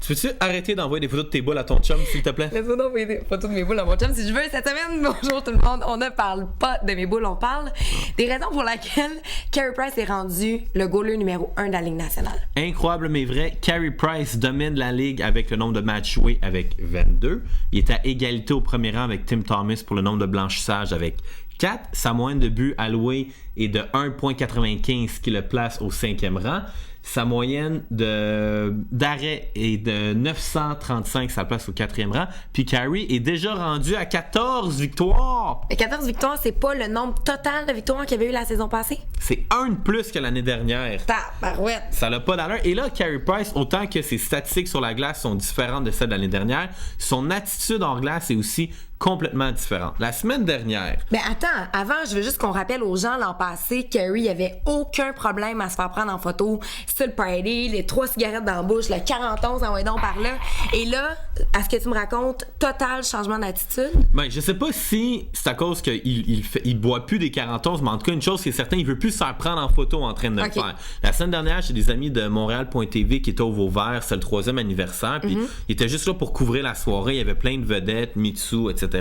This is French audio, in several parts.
Tu peux-tu arrêter d'envoyer des photos de tes boules à ton chum, s'il te plaît? Laisse-moi d'envoyer des photos de mes boules à mon chum si je veux. Cette semaine, bonjour tout le monde, on ne parle pas de mes boules, on parle des raisons pour lesquelles Carey Price est rendu le goaler numéro 1 de la Ligue nationale. Incroyable mais vrai, Carey Price domine la Ligue avec le nombre de matchs joués avec 22. Il est à égalité au premier rang avec Tim Thomas pour le nombre de blanchissages avec 4. Sa moyenne de buts alloués est de 1,95 qui le place au 5e rang. Sa moyenne d'arrêt est de 935, ça le place au 4e rang. Puis Carey est déjà rendu à 14 victoires. Et 14 victoires, c'est pas le nombre total de victoires qu'il y avait eu la saison passée? C'est un de plus que l'année dernière. Tabarouette! Ça n'a pas d'allure. Et là, Carey Price, autant que ses statistiques sur la glace sont différentes de celles de l'année dernière, son attitude hors glace est aussi complètement différente. La semaine dernière... Mais attends, avant, je veux juste qu'on rappelle aux gens l'an passé, Carey avait aucun problème à se faire prendre en photo sur le party, les 3 cigarettes dans la bouche, le 41 envoyé donc par là. Et là, à ce que tu me racontes, total changement d'attitude? Ben, je sais pas si c'est à cause qu'il boit plus des 41, mais en tout cas, une chose qui est certaine, il veut plus se faire prendre en photo en train de le faire. La semaine dernière, j'ai des amis de Montréal.tv qui étaient au Vauvert, c'est le 3e anniversaire, puis ils étaient juste là pour couvrir la soirée, il y avait plein de vedettes, Mitsu, etc.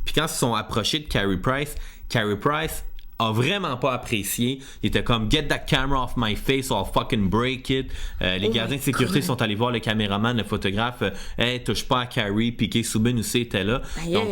Puis quand ils se sont approchés de Carey Price a vraiment pas apprécié. Il était comme « Get that camera off my face or I'll fucking break it ». Les gardiens de sécurité sont allés voir le caméraman, le photographe. « Hey, touche pas à Carey ». Puis Kay Subban aussi était là.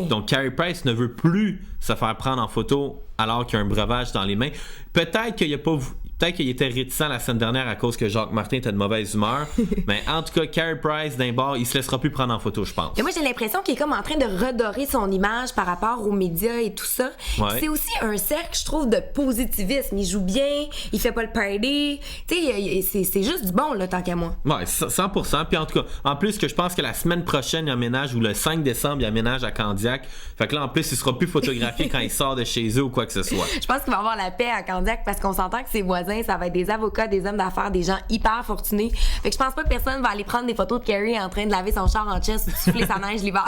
Donc Carey Price ne veut plus se faire prendre en photo alors qu'il y a un breuvage dans les mains. Peut-être qu'il était réticent la semaine dernière à cause que Jacques Martin était de mauvaise humeur. Mais en tout cas, Carey Price, d'un bord, il se laissera plus prendre en photo, je pense. Et moi, j'ai l'impression qu'il est comme en train de redorer son image par rapport aux médias et tout ça. Ouais. C'est aussi un cercle, je trouve, de positivisme. Il joue bien, il fait pas le party. Tu sais, c'est juste du bon, là, tant qu'à moi. Ouais, 100%. Puis en tout cas, en plus que je pense que la semaine prochaine, il emménage, ou le 5 décembre, il emménage à Candiac. Fait que là, en plus, il sera plus photographié quand il sort de chez eux ou quoi que ce soit. Je pense qu'il va avoir la paix à Candiac parce qu'on s'entend que ses voisins, ça va être des avocats, des hommes d'affaires, des gens hyper fortunés. Fait que je pense pas que personne va aller prendre des photos de Carey en train de laver son char en chest ou de souffler sa neige l'hiver.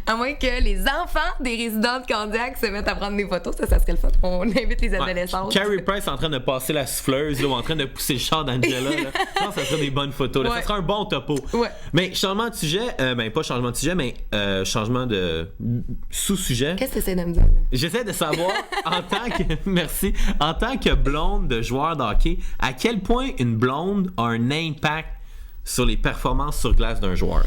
à moins que les enfants des résidents de Candiac se mettent à prendre des photos. Ça serait le fun. On invite les adolescents. Carey Price en train de passer la souffleuse, là, ou en train de pousser le char d'Angela. Non, ça serait des bonnes photos. Là. Ça serait un bon topo. Ouais. Mais changement de sujet, pas changement de sujet, mais changement de sous-sujet. Qu'est-ce que c'est de me dire? J'essaie de savoir, en tant que blonde de joueur de hockey, à quel point une blonde a un impact sur les performances sur glace d'un joueur.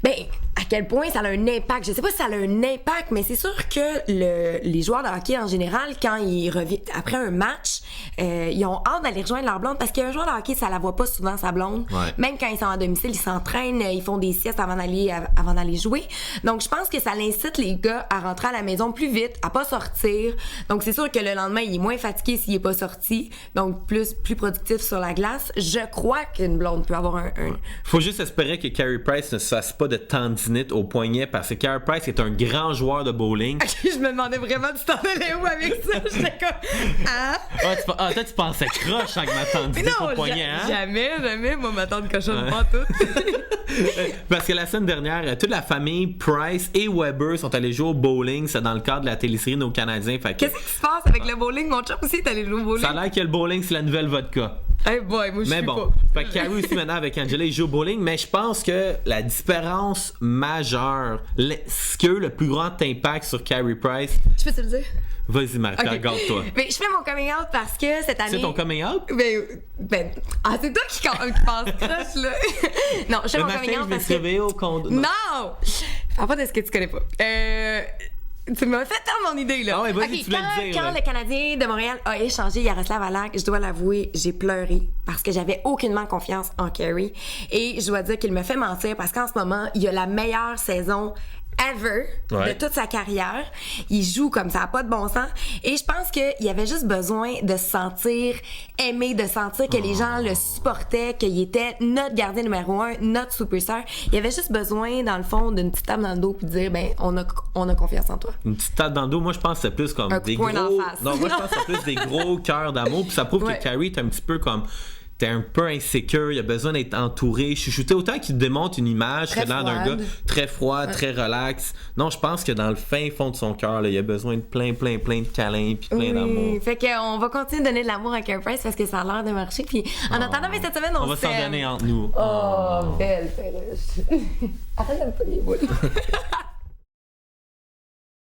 Ben, à quel point ça a un impact? Je sais pas si ça a un impact, mais c'est sûr que les joueurs de hockey en général, quand ils reviennent après un match, ils ont hâte d'aller rejoindre leur blonde parce qu'un joueur de hockey, ça la voit pas souvent, sa blonde. Ouais. Même quand ils sont à domicile, ils s'entraînent, ils font des siestes avant d'aller jouer. Donc, je pense que ça incite les gars à rentrer à la maison plus vite, à pas sortir. Donc, c'est sûr que le lendemain, il est moins fatigué s'il est pas sorti. Donc, plus productif sur la glace. Je crois qu'une blonde peut avoir un... Faut juste espérer que Carey Price ne se fasse pas de tendinite au poignet parce que Carey Price est un grand joueur de bowling. Je me demandais vraiment tu t'en allais où avec ça. J'étais comme... toi, tu pensais croche avec ma tendinite au poignet, hein? Jamais. Moi, ma tante cochonne pas tout. Parce que la semaine dernière, toute la famille Price et Weber sont allés jouer au bowling. C'est dans le cadre de la télésérie Nos Canadiens. Qu'est-ce qui se passe avec le bowling? Mon chum aussi est allé jouer au bowling. Ça a l'air que le bowling, c'est la nouvelle vodka. Hey boy, moi je suis pas. Fait que Carey aussi maintenant avec Angela, il joue au bowling, mais je pense que la différence majeure, ce qui a eu le plus grand impact sur Carey Price... Je peux te le dire? Vas-y, Martha, regarde-toi. Mais je fais mon coming out parce que cette année... C'est ton coming out? C'est toi qui pense croche, là. Non, je fais mon coming out parce que... Le matin, je vais se réveiller au condo. Non! Parle pas de ce que tu connais pas. Tu m'as fait tant mon idée, là. Ah ouais, vas-y, tu voulais le dire. Quand le Canadien de Montréal a échangé Yaroslav Halak, je dois l'avouer, j'ai pleuré parce que j'avais aucunement confiance en Carey. Et je dois dire qu'il me fait mentir parce qu'en ce moment, il a la meilleure saison ever de toute sa carrière. Il joue comme ça, pas de bon sens. Et je pense qu'il avait juste besoin de se sentir aimé, de sentir que les gens le supportaient, qu'il était notre gardien numéro 1, notre superstar. Il avait juste besoin, dans le fond, d'une petite tape dans le dos puis de dire, on a confiance en toi. Une petite tape dans le dos, moi je pense que c'est plus comme des gros... Non, moi je pense que c'est plus des gros cœurs d'amour. Puis ça prouve que Carey est un petit peu comme... était un peu insécure, il a besoin d'être entouré, chouchouté, autant qu'il démontre une image très que l'air d'un gars très froid, très relax. Non, je pense que dans le fin fond de son cœur, il a besoin de plein de câlins puis plein d'amour. Fait qu'on va continuer de donner de l'amour à Carey Price parce que ça a l'air de marcher. Puis en attendant, mais cette semaine, on va s'en donner entre nous. Oh, belle perruche. Arrête de me pas les boules.